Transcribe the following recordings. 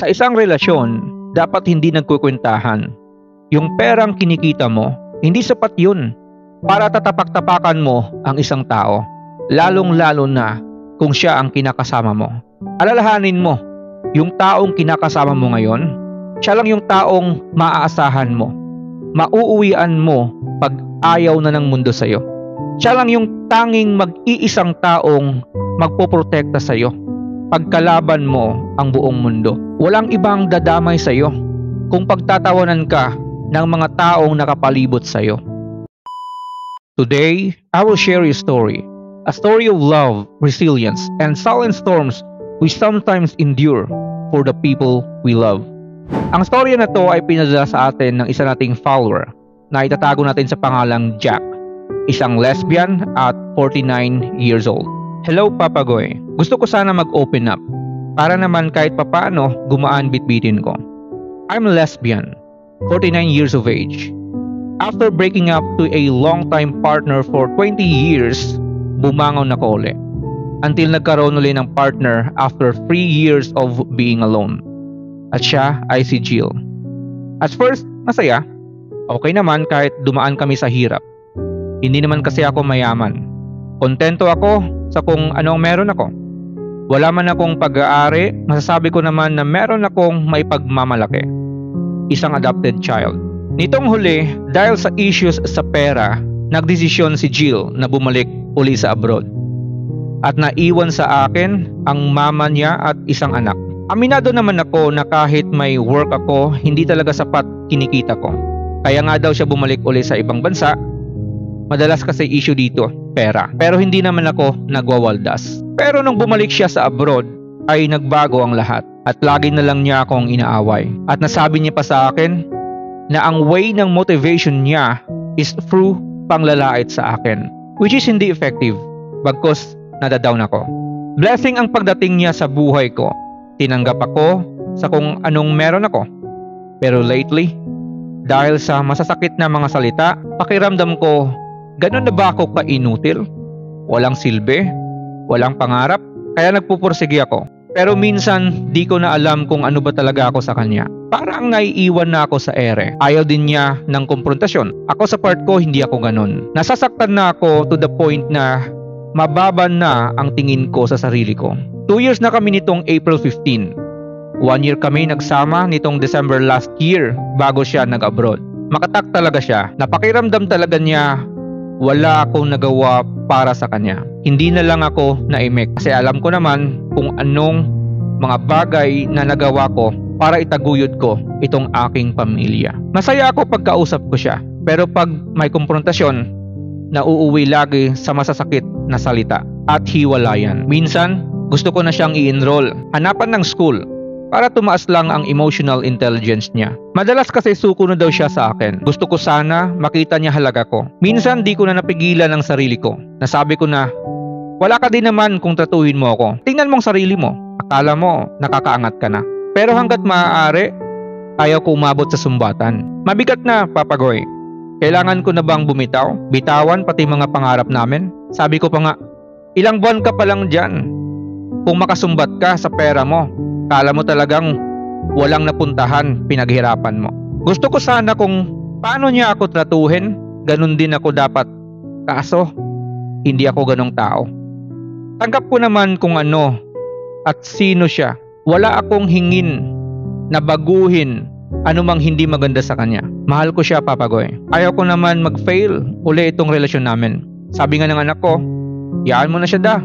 Sa isang relasyon, dapat hindi nagkukwentahan. Yung perang kinikita mo, hindi sapat yun para tatapak-tapakan mo ang isang tao. Lalong-lalo na kung siya ang kinakasama mo. Alalahanin mo, yung taong kinakasama mo ngayon, siya lang yung taong maaasahan mo. Mauuwian mo pag ayaw na ng mundo sa'yo. Siya lang yung tanging mag-iisang taong magpoprotekta sa'yo. Pagkalaban mo ang buong mundo. Walang ibang dadamay sa'yo kung pagtatawanan ka ng mga taong nakapalibot sa'yo. Today, I will share a story. A story of love, resilience, and silent storms we sometimes endure for the people we love. Ang storya na to ay pinadala sa atin ng isa nating follower na itatago natin sa pangalang Jack, isang lesbian at 49 years old. Hello Papa Goy, gusto ko sana mag-open up para naman kahit papaano gumaan bitbitin ko. I'm a lesbian, 49 years of age. After breaking up to a long-time partner for 20 years, bumangon ako ulit. Until nagkaroon ulit ng partner after 3 years of being alone. At siya ay si Jill. At first, masaya. Okay naman kahit dumaan kami sa hirap. Hindi naman kasi ako mayaman. Kontento ako sa kung anong meron ako. Wala man akong pag-aari, masasabi ko naman na meron akong may pagmamalaki. Isang adopted child. Nitong huli, dahil sa issues sa pera, nagdesisyon si Jill na bumalik uli sa abroad. At naiwan sa akin ang mama niya at isang anak. Aminado naman ako na kahit may work ako, hindi talaga sapat kinikita ko. Kaya nga daw siya bumalik uli sa ibang bansa. Madalas kasi issue dito, pera. Pero hindi naman ako nagwawaldas. Pero nung bumalik siya sa abroad, ay nagbago ang lahat. At lagi na lang niya akong inaaway. At nasabi niya pa sa akin na ang way ng motivation niya is through panglalait sa akin. Which is hindi effective. Bagkus nadadown ako. Blessing ang pagdating niya sa buhay ko. Tinanggap ako sa kung anong meron ako. Pero lately, dahil sa masasakit na mga salita, pakiramdam ko, ganun na ba ako ka-inutil? Walang silbi? Walang pangarap? Kaya nagpupursige ako. Pero minsan, di ko na alam kung ano ba talaga ako sa kanya. Parang naiiwan na ako sa ere. Ayaw din niya ng konfrontasyon. Ako sa part ko, hindi ako ganun. Nasasaktan na ako to the point na mababa na ang tingin ko sa sarili ko. 2 years na kami nitong April 15. 1 year kami nagsama nitong December last year bago siya nag-abroad. Makatak talaga siya. Napakiramdam talaga niya wala akong nagawa para sa kanya. Hindi na lang ako naimik kasi alam ko naman kung anong mga bagay na nagawa ko para itaguyod ko itong aking pamilya. Masaya ako pagkausap ko siya. Pero pag may konfrontasyon, nauuwi lagi sa masasakit na salita at hiwalayan. Minsan, gusto ko na siyang i-enroll. Hanapan ng school para tumaas lang ang emotional intelligence niya. Madalas kasi suko na daw siya sa akin. Gusto ko sana makita niya halaga ko. Minsan di ko na napigilan ang sarili ko. Nasabi ko na, wala ka din naman kung tratuhin mo ako. Tingnan mong sarili mo. Akala mo nakakaangat ka na. Pero hanggat maaari, ayaw ko umabot sa sumbatan. Mabigat na, Papa Goy. Kailangan ko na bang bumitaw? Bitawan pati mga pangarap namin? Sabi ko pa nga, ilang buwan ka pa lang dyan. Kung makasumbat ka sa pera mo, kala mo talagang walang napuntahan, pinaghirapan mo. Gusto ko sana kung paano niya ako tratuhin, ganun din ako dapat. Kaso, hindi ako ganong tao. Tanggap ko naman kung ano at sino siya. Wala akong hingin na baguhin anumang hindi maganda sa kanya. Mahal ko siya, Papa Goy. Ayaw ko naman mag-fail uli itong relasyon namin. Sabi nga ng anak ko, yaan mo na siya da.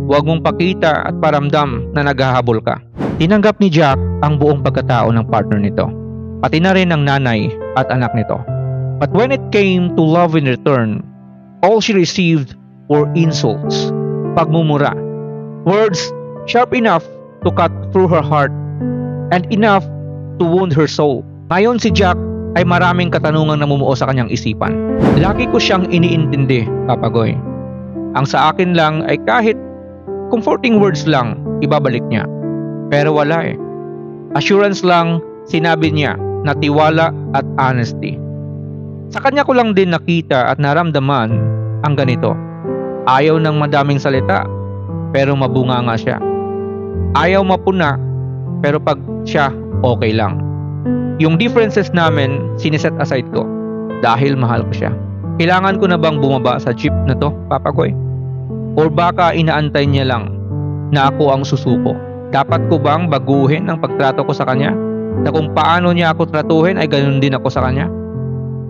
Huwag mong pakita at paramdam na naghahabol ka. Tinanggap ni Jack ang buong pagkatao ng partner nito. Pati na rin ang nanay at anak nito. But when it came to love in return, all she received were insults, pagmumura, words sharp enough to cut through her heart and enough to wound her soul. Ngayon si Jack ay maraming katanungang namumuo sa kanyang isipan. Lagi ko siyang iniintindi, Papa Goy. Ang sa akin lang ay kahit comforting words lang, ibabalik niya. Pero wala eh. Assurance lang, sinabi niya na tiwala at honesty. Sa kanya ko lang din nakita at naramdaman ang ganito. Ayaw ng madaming salita, pero mabunganga siya. Ayaw mapuna, Pero pag siya, okay lang. Yung differences namin, siniset aside ko dahil mahal ko siya. Kailangan ko na bang bumaba sa jeep na to, Papa Koy? Or baka inaantay niya lang na ako ang susuko? Dapat ko bang baguhin ang pagtrato ko sa kanya? Na kung paano niya ako tratuhin ay ganun din ako sa kanya?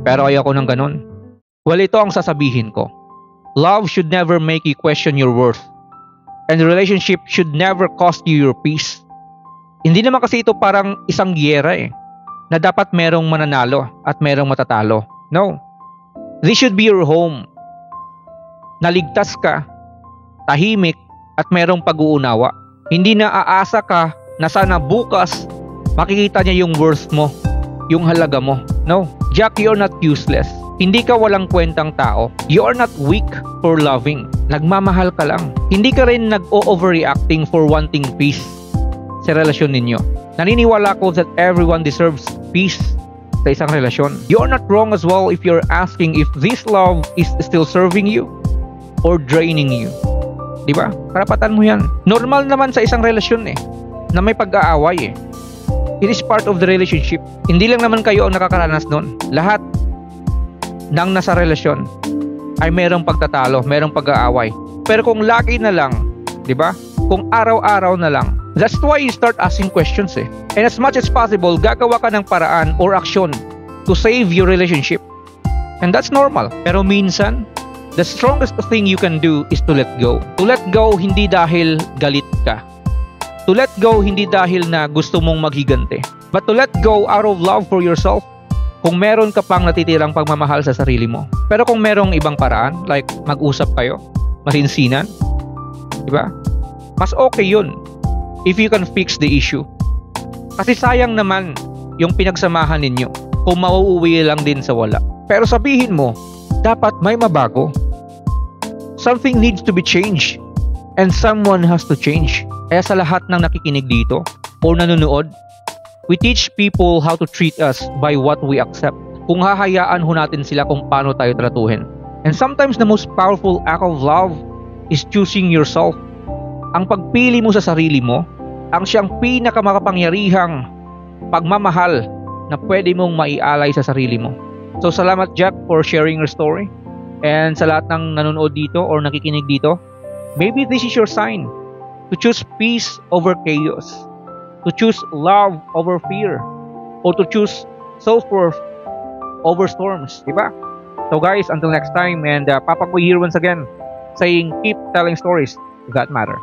Pero ayoko ng ganun. Well, ito ang sasabihin ko. Love should never make you question your worth. And the relationship should never cost you your peace. Hindi naman kasi ito parang isang giyera na dapat merong mananalo at merong matatalo. No. This should be your home. Naligtas ka, tahimik, at merong pag-uunawa. Hindi na aasa ka na sana bukas makikita niya yung worth mo, yung halaga mo. No. Jack, you're not useless. Hindi ka walang kwentang tao. You're not weak for loving. Nagmamahal ka lang. Hindi ka rin nag-overreacting for wanting peace sa relasyon ninyo. Naniniwala ko that everyone deserves peace sa isang relasyon. You're not wrong as well if you're asking if this love is still serving you or draining you. Diba? Karapatan mo yan. Normal naman sa isang relasyon na may pag-aaway It is part of the relationship. Hindi lang naman kayo ang nakakaranas nun. Lahat ng nasa relasyon ay merong pagtatalo, merong pag-aaway. Pero kung lagi na lang, di ba? Kung araw-araw na lang, that's why you start asking questions And as much as possible, gagawa ka ng paraan or aksyon to save your relationship. And that's normal. Pero minsan, the strongest thing you can do is to let go. To let go hindi dahil galit ka. To let go hindi dahil na gusto mong maghigante. But to let go out of love for yourself. Kung meron ka pang natitirang pagmamahal sa sarili mo. Pero kung merong ibang paraan, like mag-usap kayo, masinsinan, di ba? Mas okay yun if you can fix the issue. Kasi sayang naman yung pinagsamahan ninyo kung mauuwi lang din sa wala. Pero sabihin mo, dapat may mabago. Something needs to be changed and someone has to change. Kaya sa lahat ng nakikinig dito o nanonood, we teach people how to treat us by what we accept. Kung hahayaan ho natin sila kung paano tayo tratuhin. And sometimes the most powerful act of love is choosing yourself. Ang pagpili mo sa sarili mo, ang siyang pinakamakapangyarihang pagmamahal na pwede mong maialay sa sarili mo. So salamat Jack for sharing your story. And sa lahat ng nanonood dito or nakikinig dito, maybe this is your sign to choose peace over chaos, to choose love over fear, or to choose self-worth over storms, diba? So guys, until next time, and Papa Koy here once again, saying keep telling stories that matter.